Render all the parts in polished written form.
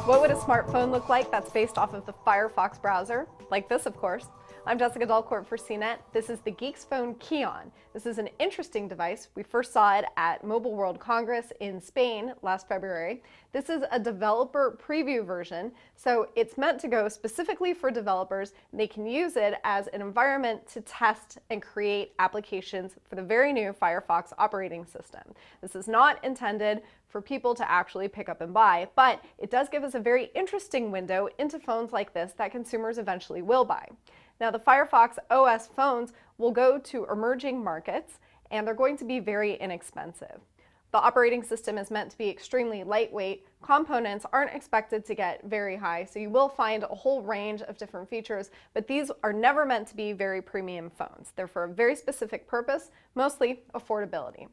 What would a smartphone look like that's based off of the Firefox browser? Like this, of course. I'm Jessica Dalcourt for CNET. This is the Geeksphone Keon. This is an interesting device. We first saw it at Mobile World Congress in Spain last February. This is a developer preview version, so it's meant to go specifically for developers. They can use it as an environment to test and create applications for the very new Firefox operating system. This is not intended for people to actually pick up and buy, but it does give us a very interesting window into phones like this that consumers eventually will buy. Now, the Firefox OS phones will go to emerging markets, and they're going to be very inexpensive. The operating system is meant to be extremely lightweight. Components aren't expected to get very high, so you will find a whole range of different features, but these are never meant to be very premium phones. They're for a very specific purpose, mostly affordability.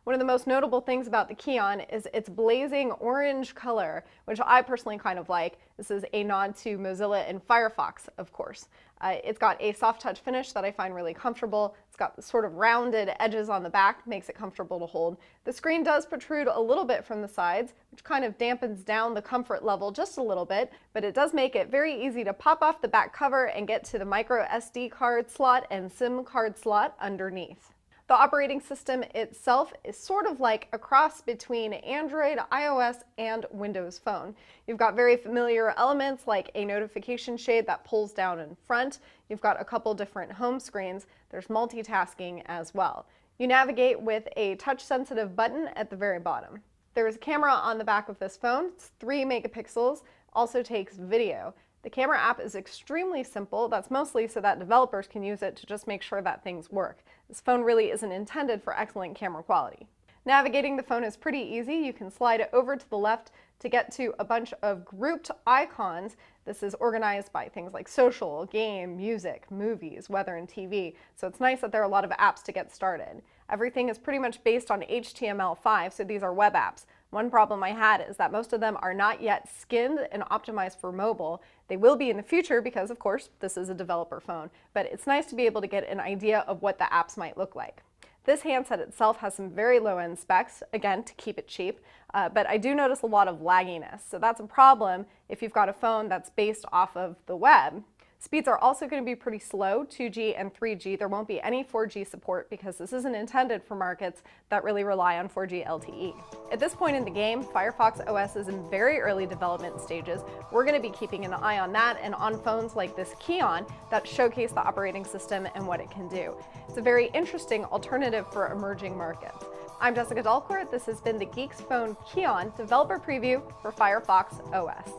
One of the most notable things about the Keon is its blazing orange color, which I personally kind of like. This is a nod to Mozilla and Firefox, of course. It's got a soft touch finish that I find really comfortable. It's got the sort of rounded edges on the back, makes it comfortable to hold. The screen does protrude a little bit from the sides, which kind of dampens down the comfort level just a little bit, but it does make it very easy to pop off the back cover and get to the micro SD card slot and SIM card slot underneath. The operating system itself is sort of like a cross between Android, iOS, and Windows Phone. You've got very familiar elements like a notification shade that pulls down in front. You've got a couple different home screens. There's multitasking as well. You navigate with a touch-sensitive button at the very bottom. There is a camera on the back of this phone. It's 3 megapixels, also takes video. The camera app is extremely simple. That's mostly so that developers can use it to just make sure that things work. This phone really isn't intended for excellent camera quality. Navigating the phone is pretty easy. You can slide it over to the left to get to a bunch of grouped icons. This is organized by things like social, game, music, movies, weather, and TV. So it's nice that there are a lot of apps to get started. Everything is pretty much based on HTML5, so these are web apps. One problem I had is that most of them are not yet skinned and optimized for mobile. They will be in the future because, of course, this is a developer phone, but it's nice to be able to get an idea of what the apps might look like. This handset itself has some very low-end specs, again, to keep it cheap, but I do notice a lot of lagginess, so that's a problem if you've got a phone that's based off of the web. Speeds are also going to be pretty slow, 2G and 3G. There won't be any 4G support because this isn't intended for markets that really rely on 4G LTE. At this point in the game, Firefox OS is in very early development stages. We're going to be keeping an eye on that and on phones like this Keon that showcase the operating system and what it can do. It's a very interesting alternative for emerging markets. I'm Jessica Dalcourt. This has been the Geeksphone Keon developer preview for Firefox OS.